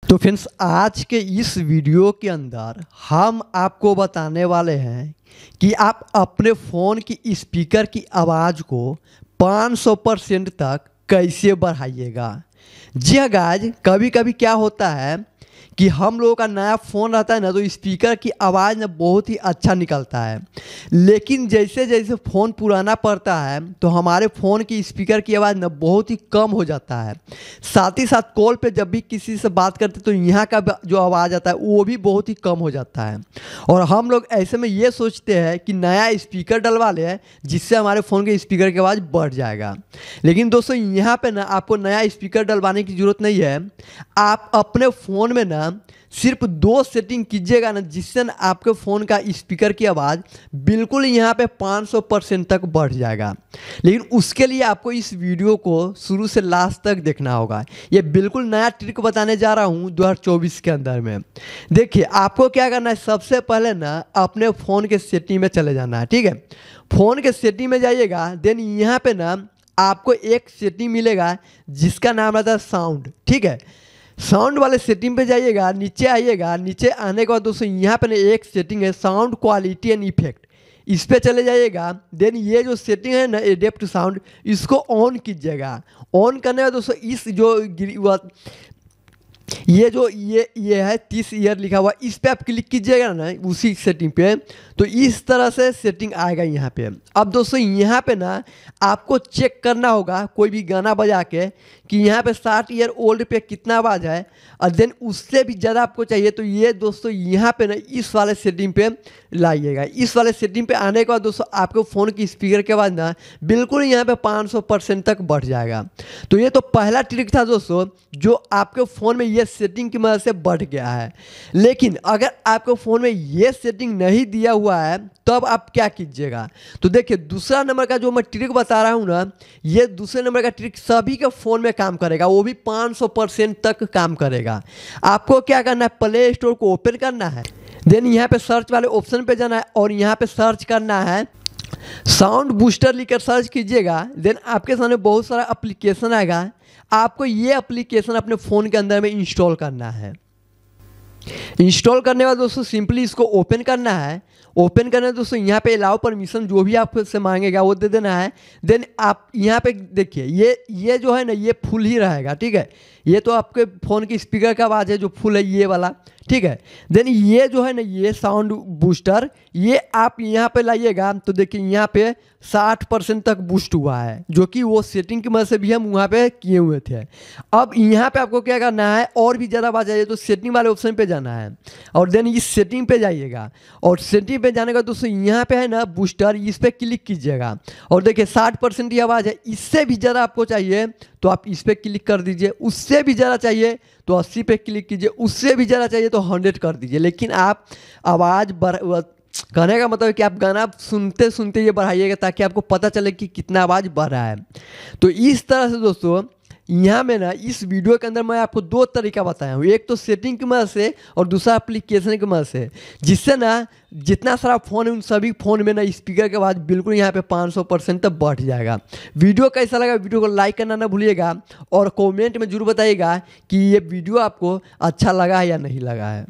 तो फ्रेंड्स, आज के इस वीडियो के अंदर हम आपको बताने वाले हैं कि आप अपने फ़ोन की स्पीकर की आवाज़ को 500% तक कैसे बढ़ाइएगा। जी हाँ गाइज, कभी कभी क्या होता है कि हम लोगों का नया फ़ोन रहता है ना, तो स्पीकर की आवाज़ ना बहुत ही अच्छा निकलता है। लेकिन जैसे जैसे फ़ोन पुराना पड़ता है तो हमारे फ़ोन की स्पीकर की आवाज़ ना बहुत ही कम हो जाता है। साथ ही साथ कॉल पे जब भी किसी से बात करते तो यहाँ का जो आवाज़ आता है वो भी बहुत ही कम हो जाता है। और हम लोग ऐसे में ये सोचते हैं कि नया स्पीकर डलवा लें जिससे हमारे फ़ोन के स्पीकर की आवाज़ बढ़ जाएगा। लेकिन दोस्तों, यहाँ पे ना आपको नया स्पीकर डलवाने की ज़रूरत नहीं है। आप अपने फ़ोन में ना सिर्फ 2 सेटिंग कीजिएगा ना, जिससे ना आपके फ़ोन का स्पीकर की आवाज़ बिल्कुल यहाँ पे 500% तक बढ़ जाएगा। लेकिन उसके लिए आपको इस वीडियो को शुरू से लास्ट तक देखना होगा। ये बिल्कुल नया ट्रिक बताने जा रहा हूँ 2024 के अंदर में। देखिए, आपको क्या करना है, सबसे पहले ना अपने फ़ोन के सेटिंग में चले जाना है। ठीक है, फ़ोन के सेटिंग में जाइएगा। देन यहाँ पे ना आपको एक सेटिंग मिलेगा जिसका नाम रहता है साउंड। ठीक है, साउंड वाले सेटिंग पे जाइएगा, नीचे आइएगा। नीचे आने के बाद दोस्तों यहाँ पे ना एक सेटिंग है साउंड क्वालिटी एंड इफेक्ट, इस पे चले जाइएगा। देन ये जो सेटिंग है ना एडेप्ट टू साउंड, इसको ऑन कीजिएगा। ऑन करने का दोस्तों इस जो ये है 30 ईयर लिखा हुआ, इस पे आप क्लिक कीजिएगा ना उसी सेटिंग पे, तो इस तरह से सेटिंग आएगा यहाँ पे। अब दोस्तों यहाँ पे ना आपको चेक करना होगा कोई भी गाना बजा के कि यहाँ पे 60 ईयर ओल्ड पे कितना आवाज़ है, और देन उससे भी ज़्यादा आपको चाहिए तो ये दोस्तों यहाँ पे ना इस वाले सेटिंग पे लाइएगा। इस वाले सेटिंग पे आने के बाद दोस्तों आपके फ़ोन की स्पीकर के बाद ना बिल्कुल यहाँ पे 500% तक बढ़ जाएगा। तो ये तो पहला ट्रिक था दोस्तों, जो आपके फ़ोन में ये सेटिंग की मदद से बढ़ गया है। लेकिन अगर आपके फ़ोन में ये सेटिंग नहीं दिया हुआ है तब आप क्या कीजिएगा। तो देखिए, दूसरा नंबर का जो मैं ट्रिक बता रहा हूँ ना, ये दूसरे नंबर का ट्रिक सभी के फ़ोन में काम करेगा, वो भी 500% तक काम करेगा। आपको क्या करना है, प्ले स्टोर को ओपन करना है। देन यहाँ पे सर्च वाले ऑप्शन पे जाना है और यहाँ पे सर्च करना है साउंड बूस्टर, लिखकर सर्च कीजिएगा। देन आपके सामने बहुत सारा एप्लीकेशन आएगा। आपको ये एप्लीकेशन अपने फ़ोन के अंदर में इंस्टॉल करना है। इंस्टॉल करने के बाद दोस्तों सिंपली इसको ओपन करना है। ओपन करने दोस्तों यहाँ पे अलाउ परमिशन जो भी आपसे मांगेगा वो दे देना है। देन आप यहाँ पे देखिए, ये जो है ना ये फुल ही रहेगा। ठीक है, ये तो आपके फ़ोन की स्पीकर का आवाज़ है जो फुल है ये वाला। ठीक है, देन ये जो है ना ये साउंड बूस्टर, ये आप यहाँ पे लाइएगा तो देखिए यहाँ पे 60% तक बूस्ट हुआ है, जो कि वो सेटिंग की मदद से भी हम वहाँ पे किए हुए थे। अब यहाँ पे आपको क्या करना है, और भी ज़्यादा आवाज़ आइए तो सेटिंग वाले ऑप्शन पे जाना है और देन इस सेटिंग पे जाइएगा। और सेटिंग पे जाने का दोस्तों यहाँ पे है ना बूस्टर, इस पर क्लिक कीजिएगा और देखिए 60% की आवाज़ है। इससे भी ज़्यादा आपको चाहिए तो आप इस पर क्लिक कर दीजिए, उससे भी ज़्यादा चाहिए तो 80 पे क्लिक कीजिए, उससे भी ज़्यादा चाहिए तो 100 कर दीजिए। लेकिन आप आवाज़ कहने का मतलब है कि आप गाना सुनते सुनते ये बढ़ाइएगा ताकि आपको पता चले कि कितना आवाज़ बढ़ रहा है। तो इस तरह से दोस्तों यहाँ में ना इस वीडियो के अंदर मैं आपको 2 तरीका बताया हूँ, एक तो सेटिंग की मदद से और दूसरा एप्लीकेशन की मदद से, जिससे ना जितना सारा फ़ोन है उन सभी फ़ोन में ना स्पीकर की आवाज़ बिल्कुल यहाँ पे 500% तक बढ़ जाएगा। वीडियो कैसा लगा, वीडियो को लाइक करना ना भूलिएगा और कमेंट में जरूर बताइएगा कि ये वीडियो आपको अच्छा लगा है या नहीं लगा है।